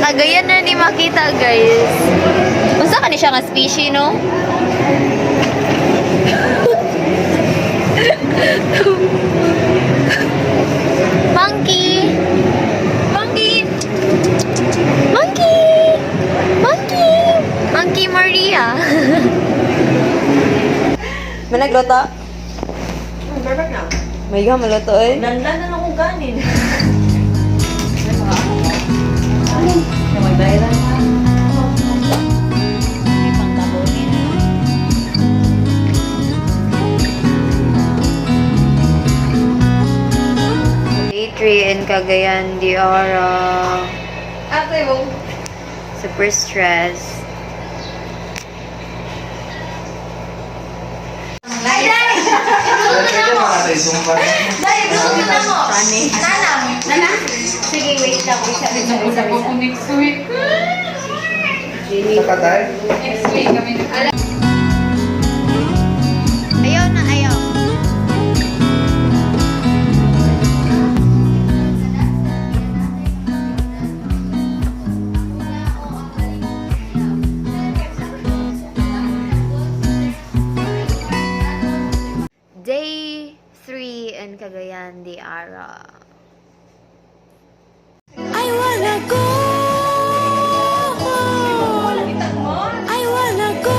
Kagayan na ni makita, guys. Unsa ka ni siya nga species, no? Monkey! Monkey! Monkey! Monkey! Monkey Maria! Managluto? Perfect na. May ka maluto eh. Nanlan na akong ganin. Magbayran na. May pangkabunin. Day 3 in Cagayan de Oro. Ate mo. Super stress. Dahil gusto na mo. Nana. Sige, wait lang. Isa. Next week. Saka tayo? Next week kami. Ayaw na ayaw. Day 3 in Cagayan de Oro. I wanna go home. I wanna go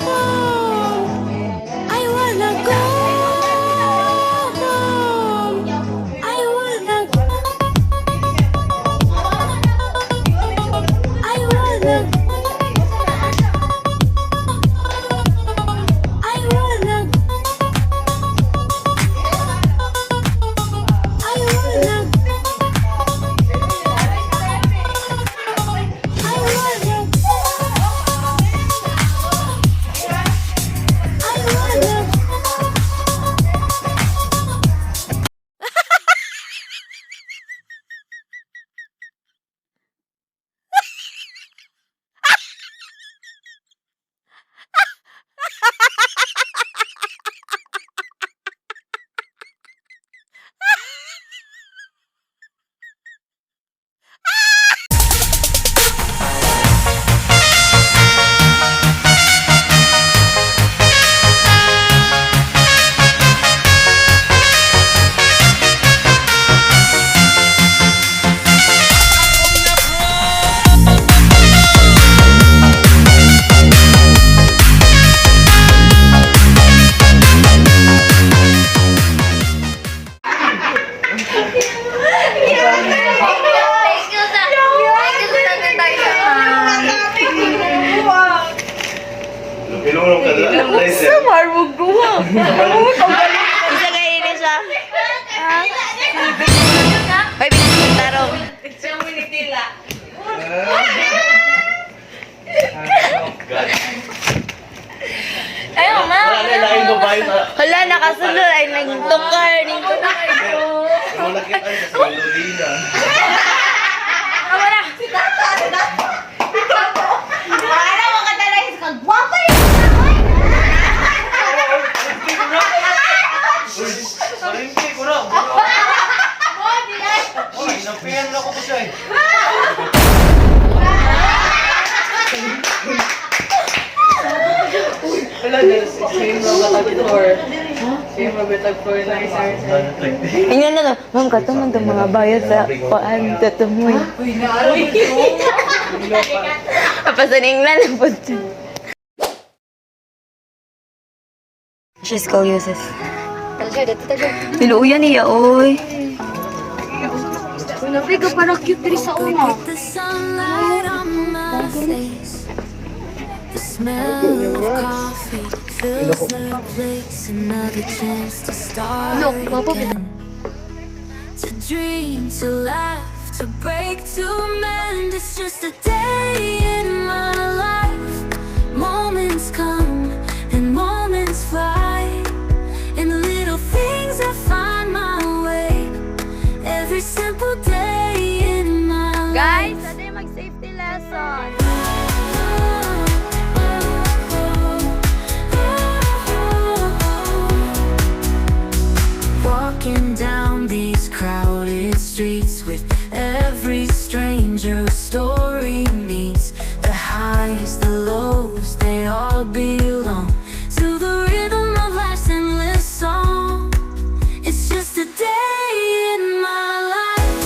home. I wanna go home. I wanna go. I wanna go. Pilulong ka lang. Marmog duha. Isa kayo na siya. Hoy, binig tarong. Siyang minitila. Ayaw, ma. Lain babae na. Hala, nakasunod. Ay, nagtukar. Malakit ay sa Lorena. Para mo ka talaga sa kagwapa Sarimpi ko na. Uy, napiyan na ako po siya eh. Wala din. Same row katag floor. Same row katag floor na isa. Ingnan na to. Ma'am, katuman itong mga bayad sa paan. Tatumoy. Uy, naaroy ko. Papasaning na lang po. She's scoliosis. Niluuyan niya, oy. Nabiga para cute rin sa uma. The sunlight on my face, the smell of coffee fills the place. Another chance to start again, to dream, to laugh, to break, to mend. It's just a day in my life. Moments come and moments fly. In the little things I find my way. Every simple day in my Guys, life. ano yung mag-safety lesson? Walking down these crowded streets with every stranger where a story meets. The highs, the lows, they all belong to the rhythm of life's endless song. It's just a day in my life.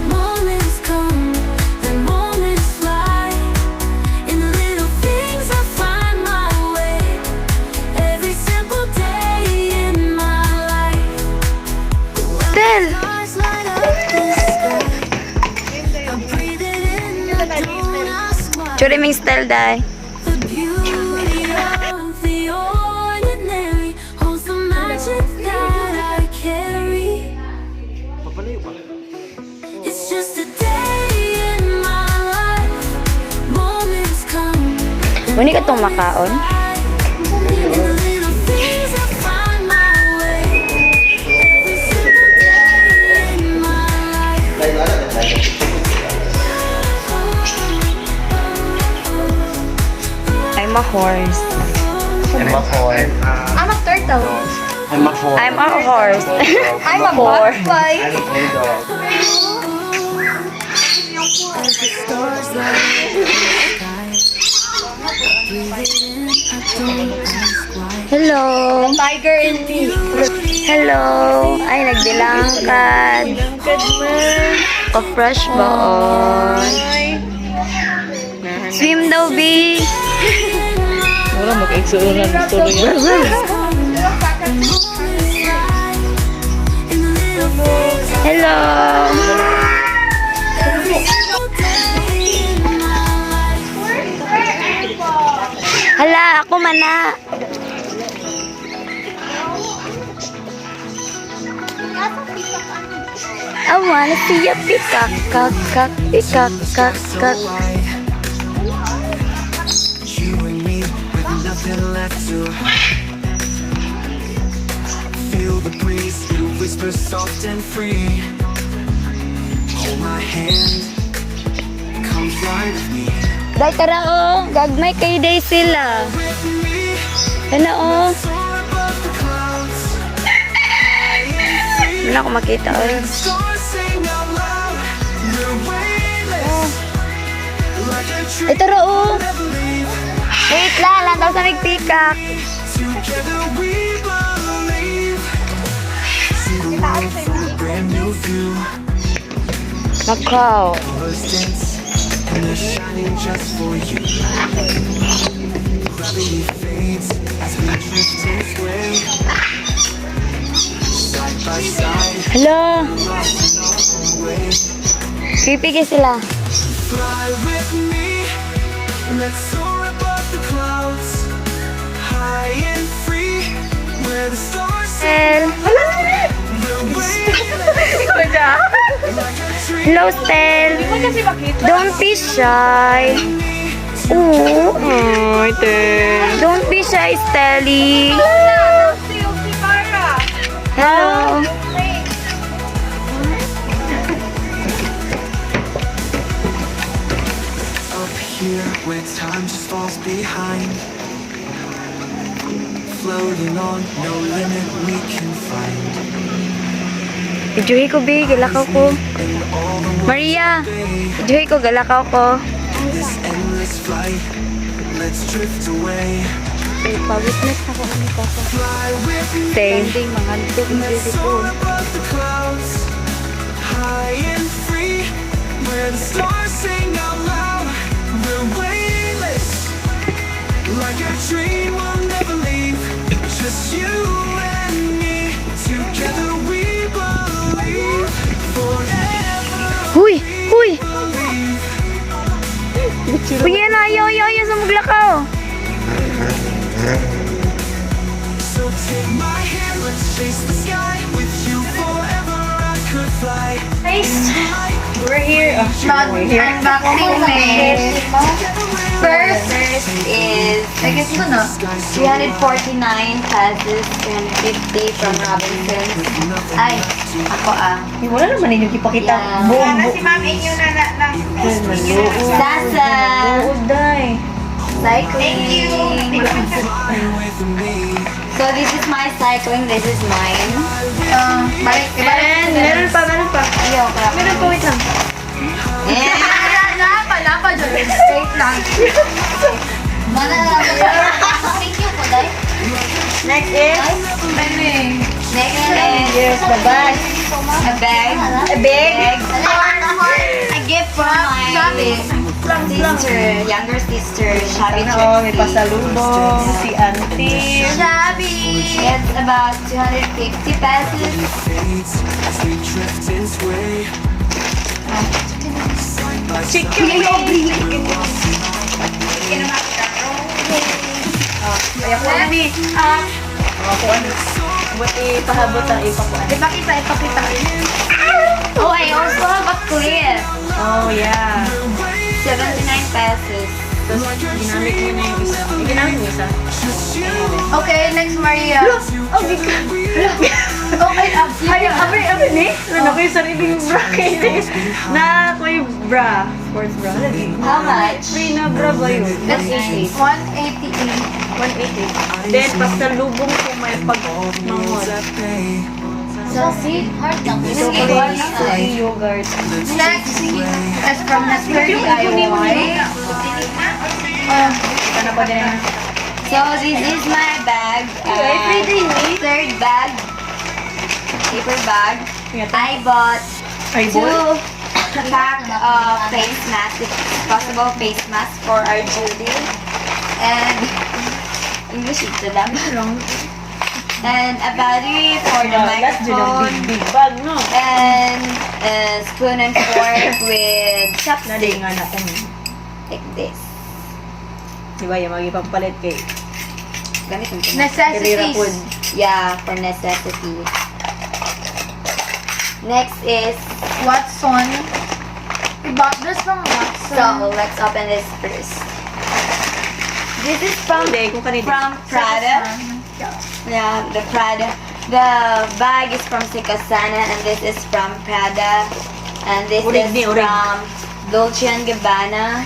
Moments come, then moments fly. In the little things I find my way. Every simple day in my life. Tel! Stars light up the sky. I breathe it in, I don't ask why. Churi ming style, day. The beauty of the ordinary holds the magic that I carry. It's just a day in my life. Moments come. Muni ka itong makaon? In the little things I find my way. Every single day in my life. I'm a horse. I'm a horse. I'm a turtle. I'm a horse. I'm a horse. I'm a butterfly. I'm a bulldog. As the stars light the sky, breathe it in, I don't ask why. Hello. Tiger and me. Hello. Ay, nagdilangkad. Pa-fresh ba, oy? Swim daw, B. Mura mag-exuunan ng story niya. Hello. Hala, ako mana. I wanna see a peacock, cock, cock, peacock, cock, cock. You and me with nothing left to hide. Feel the breeze, you whisper soft and free. Hold my hand, come fly with me. Day, tara oh. Gagmay kay day sila. With me, Ano oh. soar above the clouds. High and free, Wala ko makita oh. stars sing out loud. We're weightless, like a Ay, dream tara oh. never leave. Wait lang, lantaw sa may peacock. Together we believe. See the world from a brand new view. Macau. Colors dance and they're shining just for you. Gravity fades as we drift and sway. Side by side, Hello. lost in our way. Pipigil sila. Fly with me, let's soar above the clouds. High and free, where the stars sing. Stel. We're weightless, like a dream. Hello, Stel. Don't be shy. Oo. Ay, Tel. Don't be shy, Stelly. Hello. Up here where time just falls behind. Floating on, no limit we can find. Ijuhi ko, B. Galakaw ko. In all the world Maria. today, Ijuhi ko, galakaw ko. this endless flight, let's drift away. Pa-witness na ko kami ko. Fly with me, Same. let's soar above the clouds. High and free, where the stars sing out loud. We're weightless, like a dream we'll never leave. Just you and me, together we believe. Forever Huy! Huy! believe. Uy, yan na. Ayaw, ayaw, ayaw sa maglakaw. So take my hand, let's chase the sky. With you forever I could fly. We're here. Unboxing me. First is, I guess ito na, 349 pesos, 350 from Robinsons. Ay, ako Wala naman ninyo ipakita. Yeah. Buong Si Ma'am Inyo na Sasa. Uday. Cycling. Thank you. Fly with me. So this is my cycling, this is mine. Balik, balik. Meron pa. Iyo, Meron pa, wait lang. Yeah. Wait lang. Mana na thank you po, Day. Next is? Next is Yes, the bag. a bag. A bag. A gift from my sister, younger sister, Shabby Oh, may Trixie. pasalubong. Si auntie. Shabby! It's about 250 pesos. Fades as we drift and sway. Chicken. Kaya po kami. Ako ano. Buti pahabot ang ipakuan. Ipakita. Oh, I also have a clip. Oh, yeah. 79 pesos. Tapos, ginamit mo na yung isa. Ginamit mo isa? Okay, next Maria. Oh, bigla. Okay, Abi ni? Ano ko yung sariling bra kayo? Na ko yung bra. Sports bra. How much? Free na bra ba yun? That's 188. 188. Then, pasalubong ko may pag-mamon. So, see? Hard lang. Chocolate yogurt. Next is from Nestle DIY. Ano pa din? So, this is my bag. Third bag. Paper bag. I bought two pack of face masks, if possible face mask for our Judy. And English is the and a battery for the That's the microphone. big bag, no? And a spoon and fork with Nadi chopsticks. nga na kung Like this. diba yung mag-ipampalit kay Ganito. Carrera food. Yeah, for necessity. Next is Watson. We bought this from Watson. so let's open this first. This is from Hindi, kung kanina. Prada. Yeah, the Prada. The bag is from Sikasana and this is from Prada. And this Urig is ni, urig. from Dolce & Gabbana.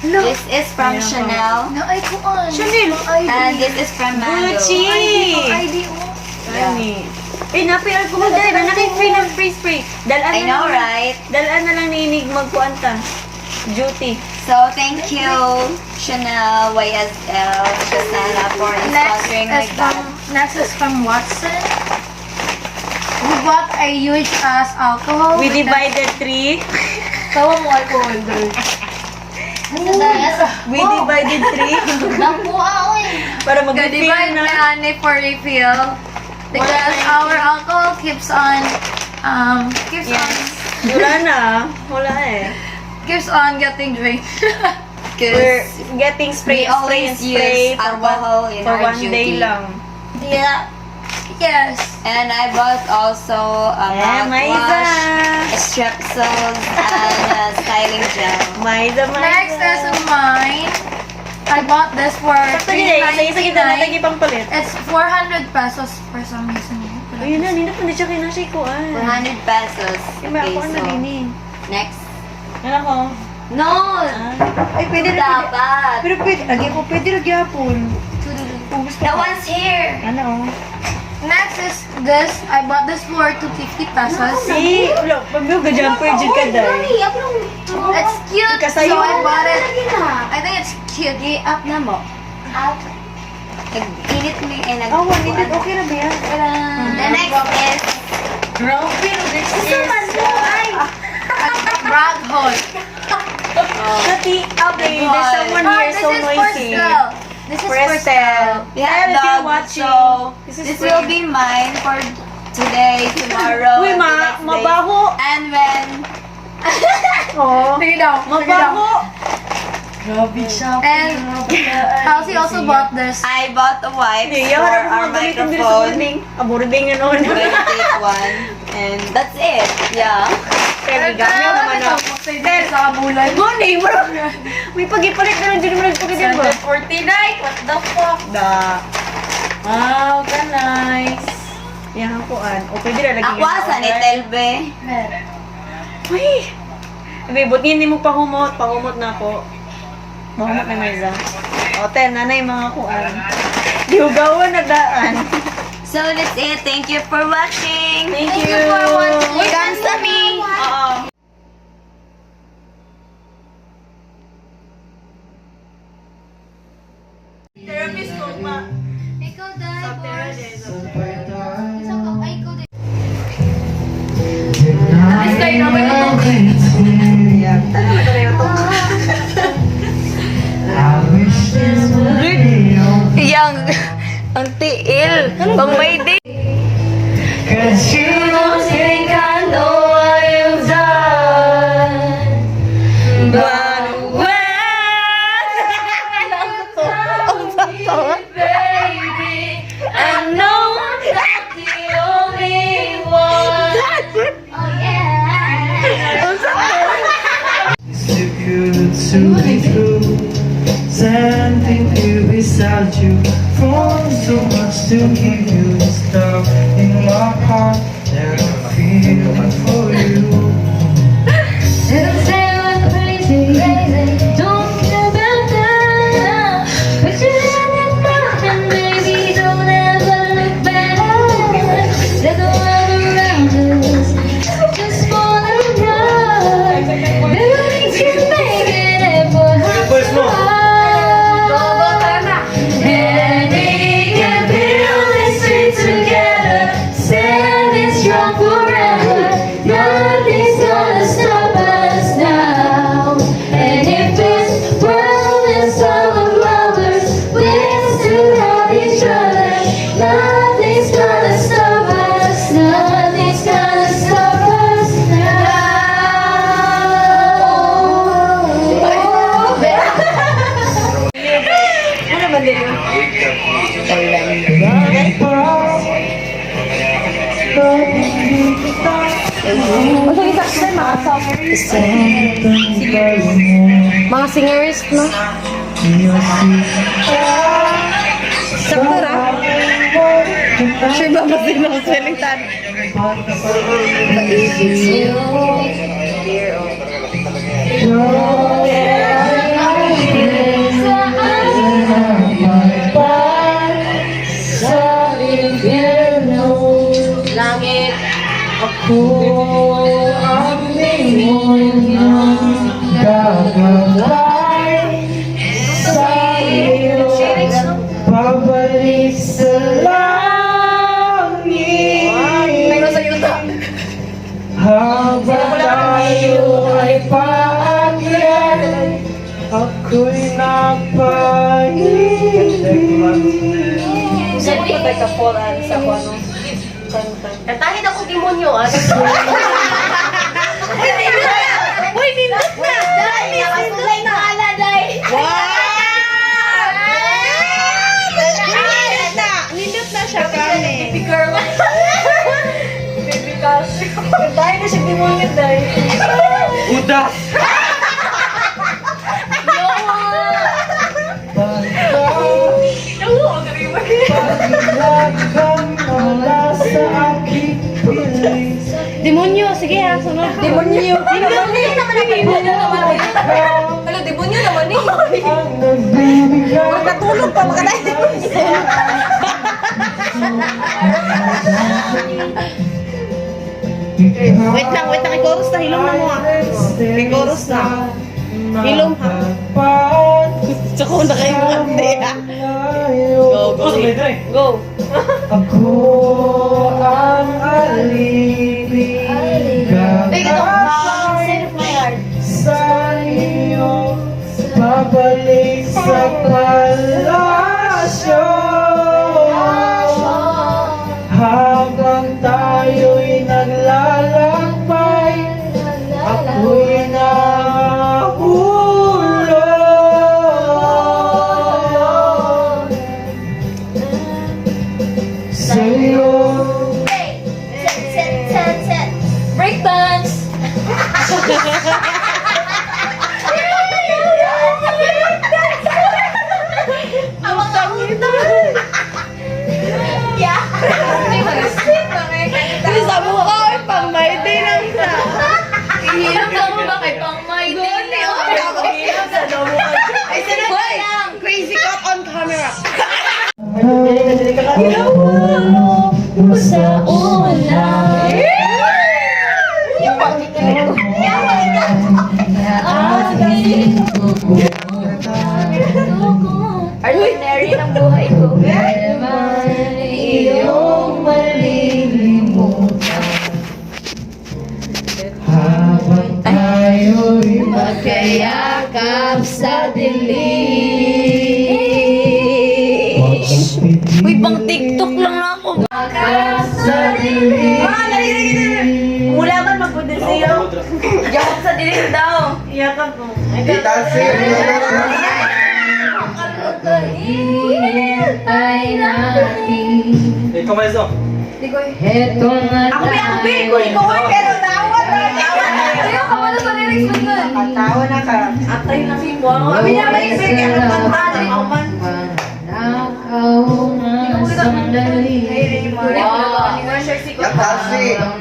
This is from Chanel. No, ay ko on. Chanel. And this is from Mango. Gucci! ID oh. Ani. Eh, napiyal ko mo dahil na free ng free spray. Dalaan I know, right? Dalaan na lang niinig magkuanta. Duty. So thank you, Chanel, YSL, Shasana for sponsoring my bag. Next is from Watson. We bought a huge ass alcohol. We divided 3. Tawa mo alcohol doon. We divided 3. Para mag-refill Divide na. na ani for refill. Because our alcohol keeps on Wala na. Wala eh. keeps on getting drained. We're Because getting spray, we always spray use alcohol in for our one day duty. lang. Yeah. Yes. And I bought also a Maiza! mouthwash, a Strepsils, and a styling gel. Maiza, Next is mine. I bought this for Sakto din eh. Isa kita na lagi $3.99. pang palit. It's 400 pesos for some reason. Ayun na, hindi na pa siya kinashay ko ah. 400 pesos. Kaya ako ano din eh. Next. Ano ko? No! Ay, pwede na. Dapat. Pero pwede, agi po, pwede na gyapon. The one's here. Ano? Next is this. I bought this for 250 pesos. Si, wala, pag-biyo ka jumper, dyan ka dahil. It's cute, Kasayo. so I bought it. I think it's cute. Up na mo. Nag-init mo yung nag- Oh, hindi, okay na ba yan? The next is Brad Holt. Shati, okay, there's someone here this so is for noisy. sale. This is for sale. Prestel. yeah, If you're dog. watching, So, this is this for will you. be mine for today, tomorrow, Uy, and the next day. mabaho. And when Oh, Sige daw. mabaho. And Halsey also bought this. I bought a wipe Hindi, for yaw, our harap mo gamitin din sa microphone. boarding. Boarding na noon. I'm gonna take one. And that's it. Yeah. Pero gamit naman na. Pero sa kabulan. Guni, bro. May pagipalit na lang dyan mo nagpagigil ba? 49? What the fuck? Da. Wow, ka nice. Yan ko an. O pwede na lagi. Ako sa ni Telbe. Uy. Sabi, buti hindi mo pahumot. Pahumot na ako. Mahumot na Maiza. O, nanay mga kuan. Diugawan na daan. So that's it. Thank you for watching. Thank you. for watching. Comes to me. Oo. Ikaw, Dad, boss. Isang ka, ay, ikaw, Dad. Yang, ang tiil. Pang may day. Cause you don't think I know what you've done. But when Baby, I know I'm not the only one. Oh, yeah. It's too good to be true. Sending you without you. For so much to give you the stuff in my heart that I'm feeling for you. And I'm saying crazy, don't care about that. Put your hand in mine and baby, don't ever look back. Let the world around us just fall apart. Baby, we can make it if we're hard. And we can build this dream together, standing strong forever. Nothing's gonna stop us now. And if this world is full of lovers, we're still have each other. Nothing's gonna stop us. Nothing's gonna stop us mga singers, no? Sakto ra? Sure ba ba sino ang swelingtan? Langit. Ako ang iyong gagabay sa iyo, pabalik sa langit. Habang tayo ay paakyat, ako'y napahilig. Sabi ko tayo kaporan sa ano? Kanta. Natahin ako demonyo, ah. Uy, nindot na! Dahil, nakasullay na ala, Day. Nindot na siya kami. Baby girl. Baby girl. Dahil na siya demonyo dahil. Udas! Demonyo, sige ha, sunod. Demonyo. Demonyo naman eh. Hello, demonyo naman eh. Magkatulog pa, makatayo. Wait lang, i-chorus na, hilom na mo ha. I-chorus na. Hilom ha. Tsaka na kayo mga ate ha. Go, go. Go. Ako ang alibig sa iyo, pabalik sa palasyo. Habang tayo'y naglalakbay, ako'y nahulog sa'yo. Set. Breakdance. Yeah. Kasi sa mukha ay pang may day lang siya. Ihilap lang mo ba kay pang may day? Ay, sunod na lang. Crazy cut on camera. Sa una. ordinary ng buhay ko. Iyong malilimutan habang tayo'y magkayakap sa dilim. Uy, pang TikTok lang ako. Sa dilim. Mula man magpunta sa'yo. Yakap sa dilim daw. Yakap mo. Hihintay natin. Ikaw, Maizo. Heto nga Ako pero nawat na. Ayaw ka wala sa lyrics mo dun. Katawa na ka. Atay na si Juan. Kami na may ibig. Ako kanta. Ako man. Nakaw na sandali.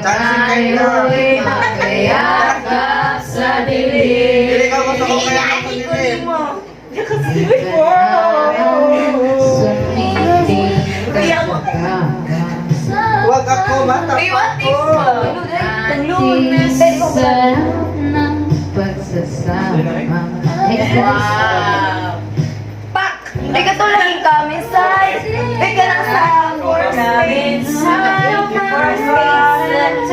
Tayo'y magkayakap sa dilim. Sumiti Huwag ako, bata. Uy, what if? Lunes. Sarap ng pagsasama. Wow! Pak! Ay, katulad yung kami side. Ay, ka lang sa kami side.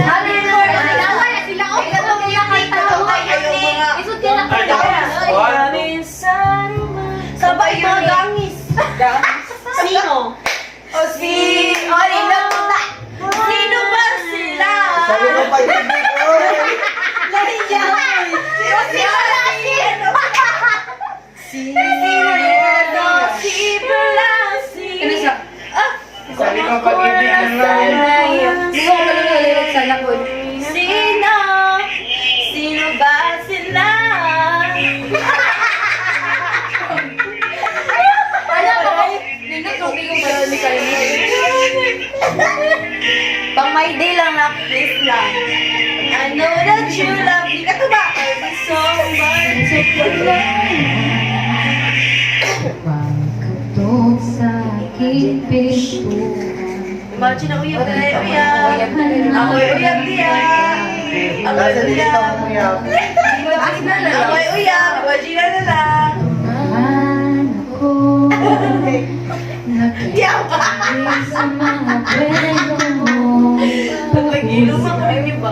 Ano yung word? Ay, nawa na sila. Ay, katulad yung kanta ko. Ay, isod ka na kanta. Sabay mga gangis. Sino? O si... O, sino ba sila? Sabi ko pa yung ko. O si Balasin! Si Balasin! Sabi ko pag-ibig na lang. Gusto ko pala yung lyrics sana po. Sino? Sino ba sila? Ano ba? Nindot ko pala ni kayo. Pang may day lang na please lang. I know that you love me. Kato ba? I was so much of your Pagkatok sa aking pintuan. Imagine ako yung uyab. Ako yung uyab diya. Ako Nasa yung dito uyab. mo yan. Ako yung uyab. Imagine na lang. Mahal ako. Nakikinig sa mga kwento mo. Pagkagilom ako yung iba.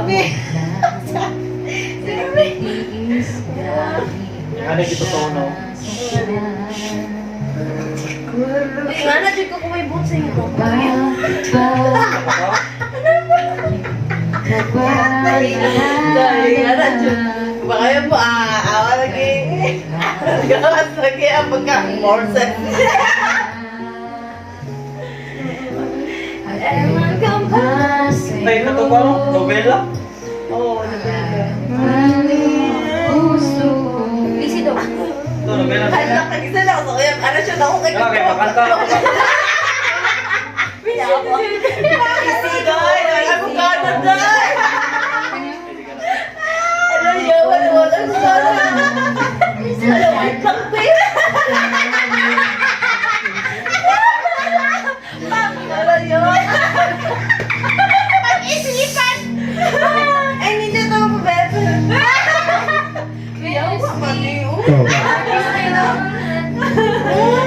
Tiis dahil Ano yung tono? Nga na, dyan ko kung may buhok sa inyo. Baka yun po, awa lagi. Gawas lagi ang pagka-morset. Ay, ito ba? Novela? Oo, Lisi daw. Ito, novela. Hala, kagisa na ako. Kaya ano siya na ako kay Okay, makanta ako. Easy guy, ako ka na guy. Ano yun? Wala sana. Ano, wait lang ba yun? Ano yun? Pag-isipan! Ay, hindi ito mo beto. Kaya ako mali.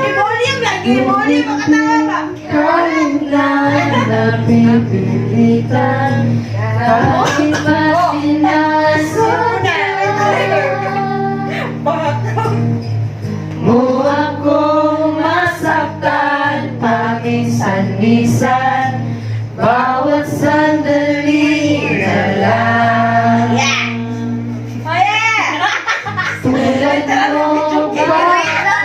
I-volume lagi, i-volume. Makatawa ba? Kahit lang napipilitan, kahit pa mo akong masaktan, paminsan-minsan, bawat sandali na lang. Oh yeah! Tulad mo ba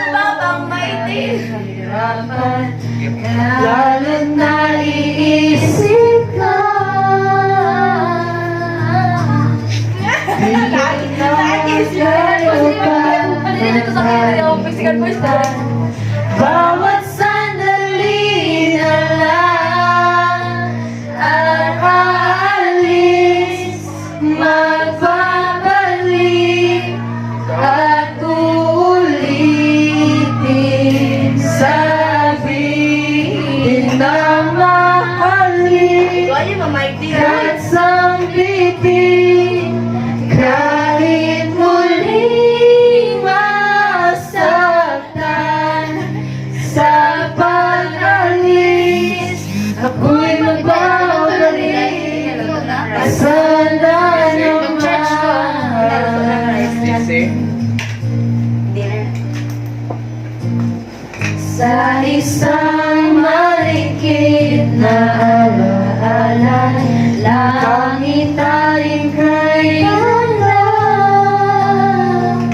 Babang may din. hirapan, lalo na iisip ka. Bawat sandali na lang at aalis, magbabalik at uulitin, sabihin na mahalin. Kaya mamaiti. Kahit sambitin, kahit muling masaktan, sa sa isang malikit na alaala. Langit tayong kailan lang.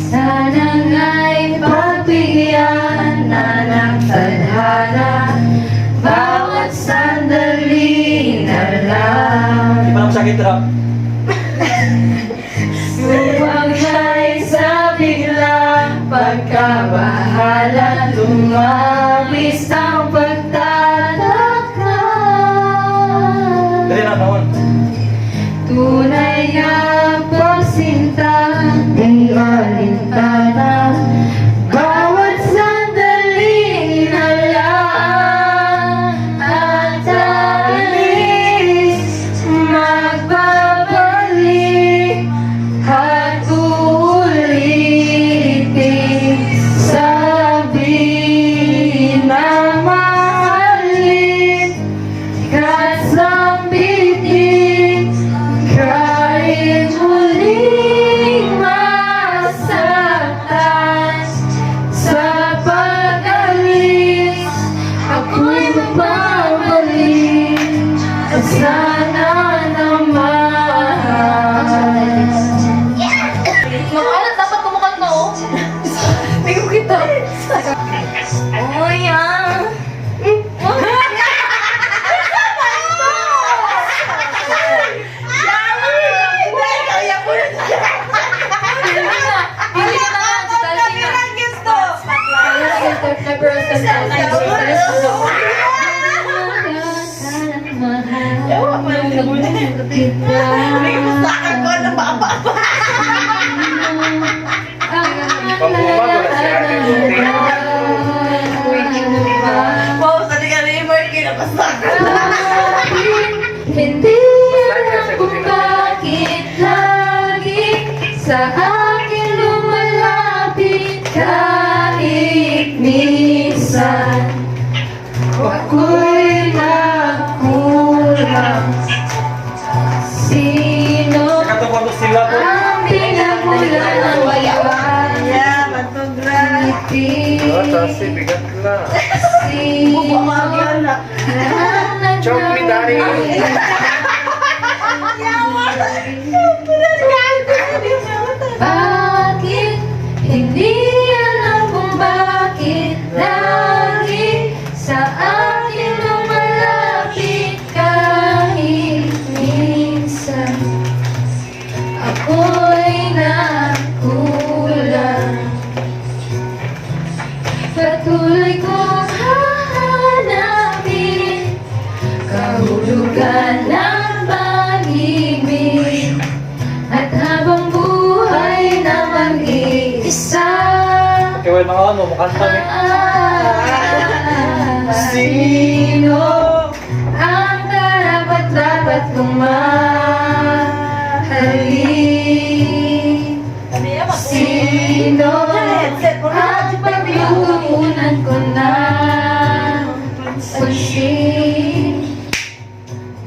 Sana nga'y pagbigyan na ng tadhana bawat sandali na lang. Di pa naman sakit rap. Sumangay sa biglang pagkabahala, lumabis ang pagtataka. Dali na naman. Tunay ang pagsinta, di alintana, bawat sandali na lang at alis, magbabalik at uulitin. Sabihin na mahalin, kasambitin, kahit muling masaktan. Sa pag-alis, ako'y magbabalik, at sana naman. Mag-alat, dapat kumukan na, oh. Hindi ko kita. Oh, yeah. Pili ka na, si Talsina. Hindi alam kung bakit lagi sa akin lumalapit kahit minsan ako'y nagkulang. Sino Katong ko sila po. ang binagulan ng bayan? Yeah, patugra. Ngiti. bigat na. Sino Chok mi dari. Bakit hindi alam kung bakit lagi sa akin lumalapit kahit minsan ako'y nakulang. Patuloy kong hahanapin kahulugan ng pag-ibig at habang buhay na mag-iisa. Kaya mga ano, makanta mi. Sino ang karapat-dapat kong mahalin? Sino ang paglutunan ko ng pansin?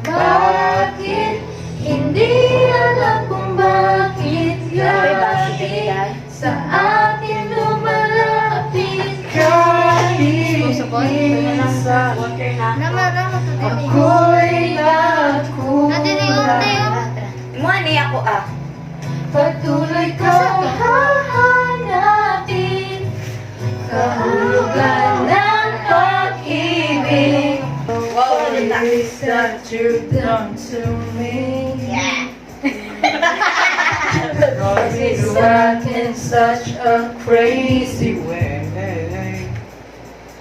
Bakit hindi alam kung bakit lagi sa akin lumalapit kahit minsan ako'y nakulang. Mga niya ko, ah. Patuloy kong hahanapin kahulugan ng pag-ibig. What is that you've done to me? Cause it's stuck in such a crazy way.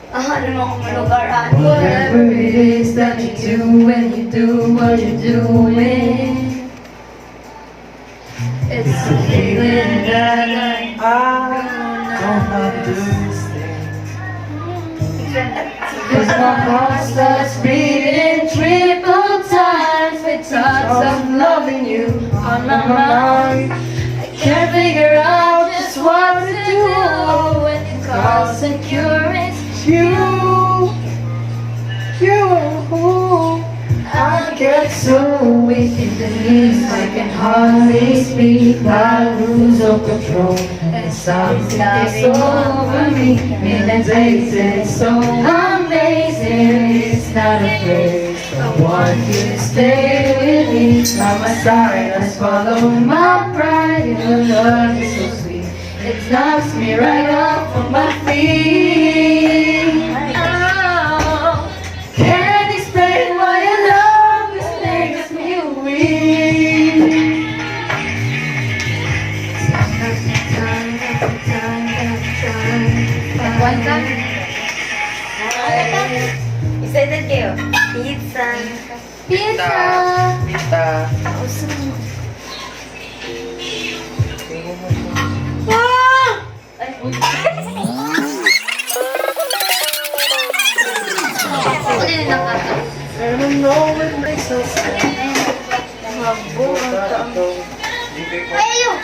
Ano mo kung malugaran? Whatever it is that you do when you do what you're doing, it's a feeling that I Gonna do this thing. Cause my heart starts beating triple times with thoughts of loving you on my mind. I can't figure out just what to do when it calls and cures you. I get so weak in the knees, I can hardly speak. I lose all control. And Something takes over me. Feeling tasted so amazing. It's not a phase. I want you to stay with me. By my side, I swallow my pride. Your love is so sweet. It knocks me right off of my feet. Oh, can't explain why your love just makes me weak. One time. Excited kayo? Pizza. Pizza. Tita. Ako din lang kato. Ayaw!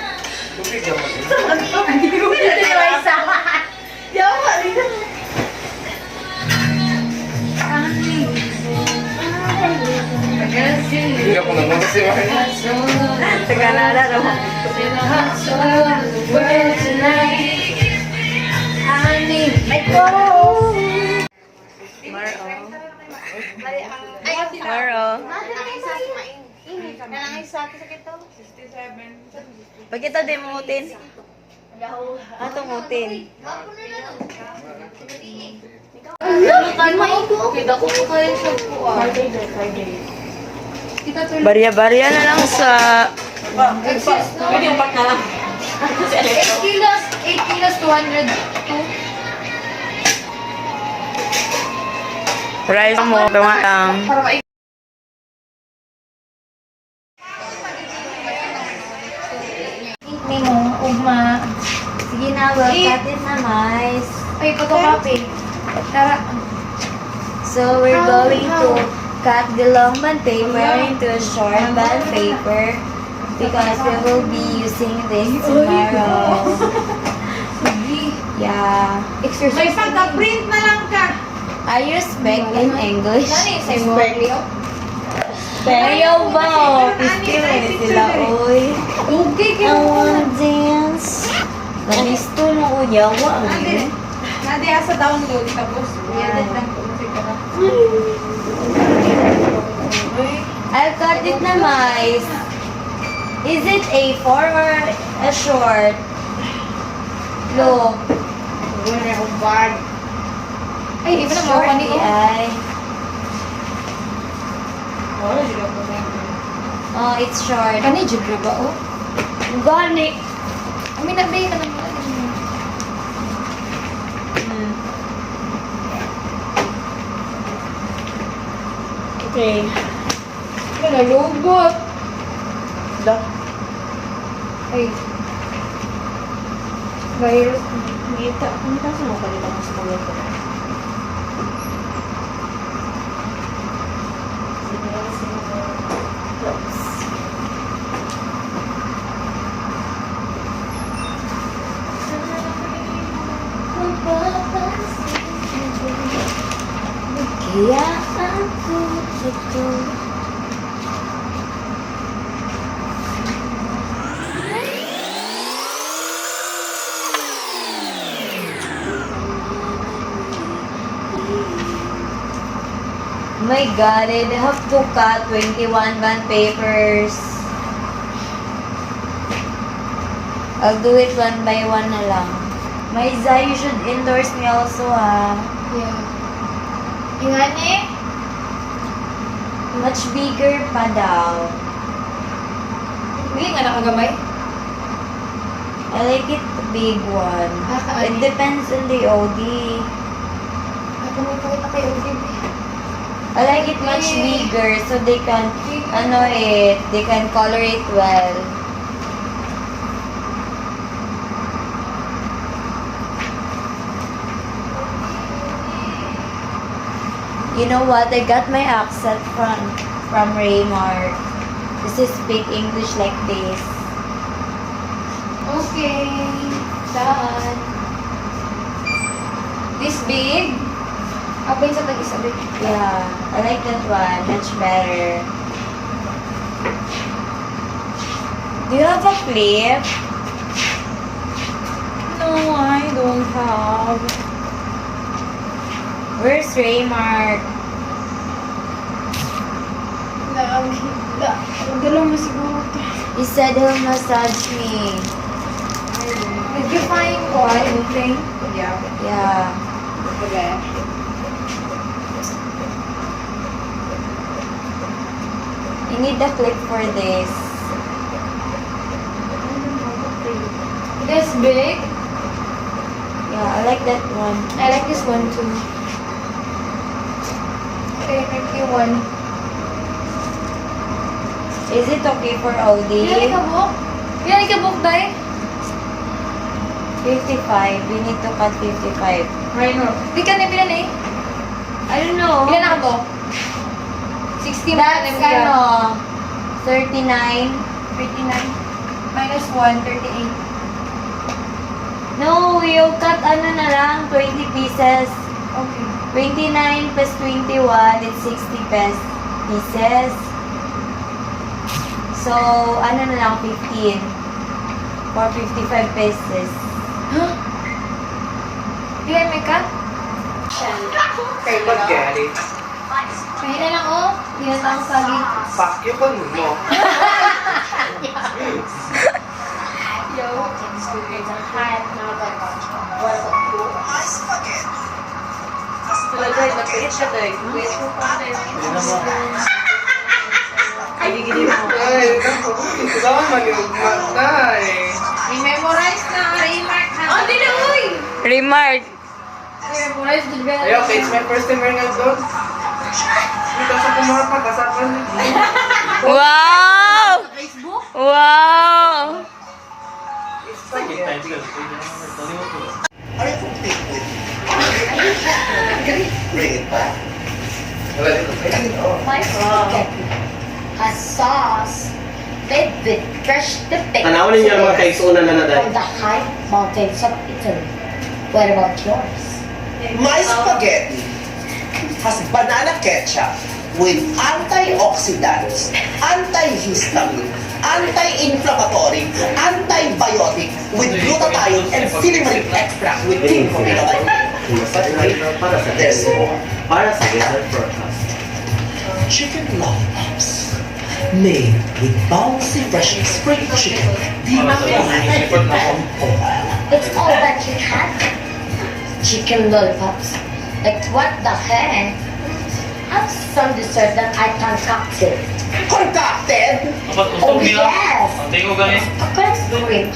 Hindi ako naman kasi Tagalala naman. Maro. Pag kita demutin. Atong mutin. Barya-barya na lang sa... Pwede upat na lang. 8 kilos. 8 kilos, 202. Rice mo, tunga lang. May mga ugma. Sige na, katin na mais. Ay, photocopy. Tara. So we're going to cut the long band paper into a short band paper because we will be using this tomorrow. Yeah. May pagka-print na lang ka. Are you spec in English? Spec. Ayaw ba? Pistil na sila, oy. I wanna dance. Nalisto na ko yawa. Nadia sa download tapos i-edit lang po. I'll cut it na mais. Is it a four or a short? Look. Ay, di ba na Short mawa ni ay. Oh, it's short. Kani jud ba o? Gani. Ami na bay na naman. Okay. Nalubot. Da. Ay. Virus. Ngita sa mga kanila mas mga ko. Kaya ako ito. My God, I have to cut 21 band papers. I'll do it one by one na lang. Maiza, you should endorse me also, ha? Yeah. Ingani? Much bigger pa daw. Hindi nga nakagamay. I like it the big one. It depends on the OD. Ako may pakita kay Odin. I like it much bigger so they can, they can color it well. You know what? I got my accent from Raymar. This is speak English like this. Okay. Done. This big? Abay sa tag-isa big. Yeah, I like that one. Much better. Do you have a clip? have. Where's Raymark? Dalawa mo siguro. He said he'll massage me. Did you find anything? Yeah. Yeah. Okay. You need the clip for this. This big? Yeah, I like that one. I like this one too. Okay, thank you one. Is it okay for Audi? Yan ikabok? Yan ikabok, day? 55. We need to cut 55. Rhino. Di ka na bilan eh. I don't know. Ilan ako? 60 That's ano, 39. 39 minus 1, 38. No, we'll cut ano na lang, 20 pieces. Okay. 29 plus 21, it's 60 pieces. So, ano na lang, 15. For 55 pesos. Ilan may cut? Kay Magari. Mahina lang oh. Hindi na tayo sagi. Fuck you ko mo. Yo. Talaga, napit siya tayo. Wait mo pa tayo. Hindi na mo. Gili-gili mo. Ay, naku. Kailangan mag-iugmat na eh. I-memorize na remark ha. Oh, di na uy! Remark. I-memorize din ba? Ayaw, okay, it's my first time wearing a dog. Dito sa kumara pa, kasapan. Wow! Facebook? Wow! My spaghetti has sauce made with fresh dipping Tanawin niyo ang mga kaisunan na naday. from the high mountains of Italy. What about yours? My spaghetti has banana ketchup with antioxidants, antihistamine, anti-inflammatory, antibiotic with glutathione and cinnamon extract with tinfoil. Para sa There's more. Para sa Gazette Forecast. Chicken lollipops made with bouncy fresh spring chicken demarinated in oil. It's all that you have. Chicken lollipops. Like what the heck? Have some dessert that I concocted. Concocted? Oh yes! A cream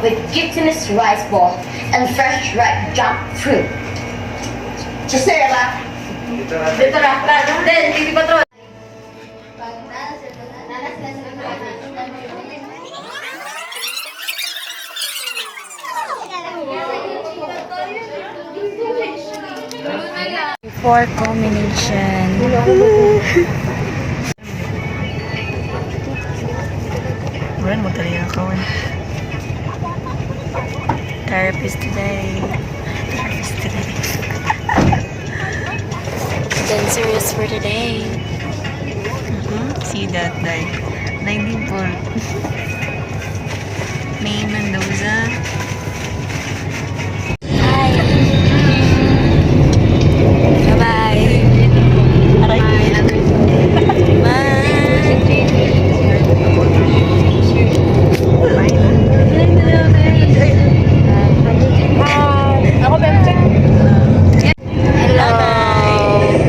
with glutinous rice ball and fresh ripe jackfruit. Gisela, Dito na. Then, hindi pa to. For culmination. Bulan mo talaga ako. Therapist today. Therapist today. Dancers for today. See that, like, 19 po. May Mendoza. Hi. Bye-bye.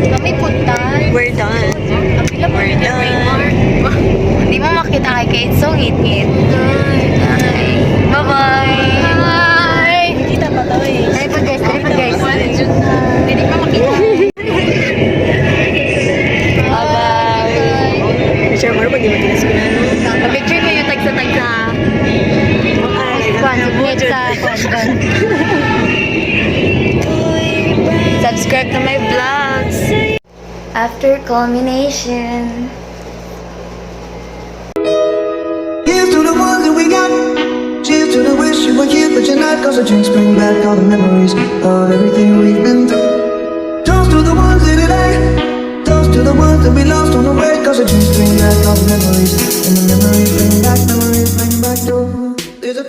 Kami puntan. We're done. We're done. Hindi mo makita kay Kate, so ngit-ngit. Bye-bye! Bye! Kita pa to eh. Tripod guys, tripod guys. Hindi pa makita. Bye-bye! Sure, mo pag di matigas ko na, no? Pa-picture kayo tagsa-tagsa. Ngit sa kwan. Subscribe to my vlogs. After culmination. Here's to the ones that we got. Cheers to the wish you were here, but you're not. Cause the drinks bring back all the memories of everything we've been through. Toast to the ones in today. Toast to the ones that we lost on the way. Cause the drinks bring back all the memories. And the memories bring back your. There's a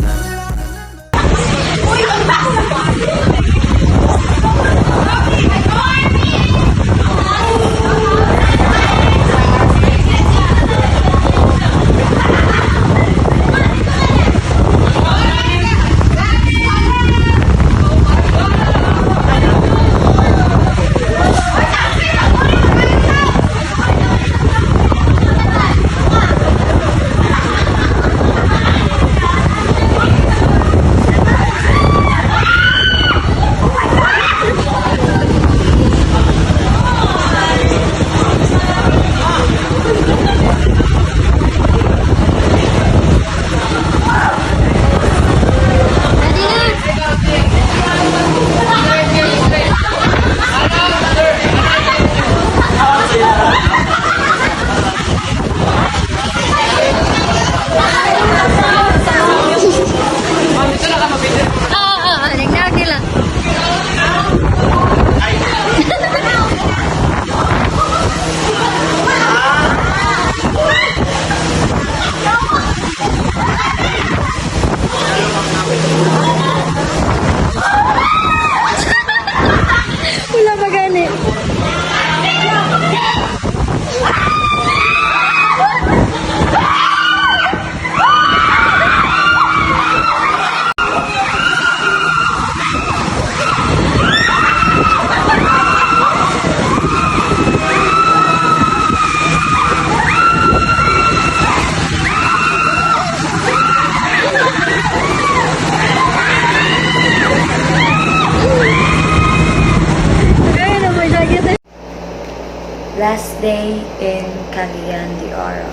day in Cagayan de Oro.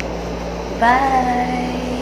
Bye!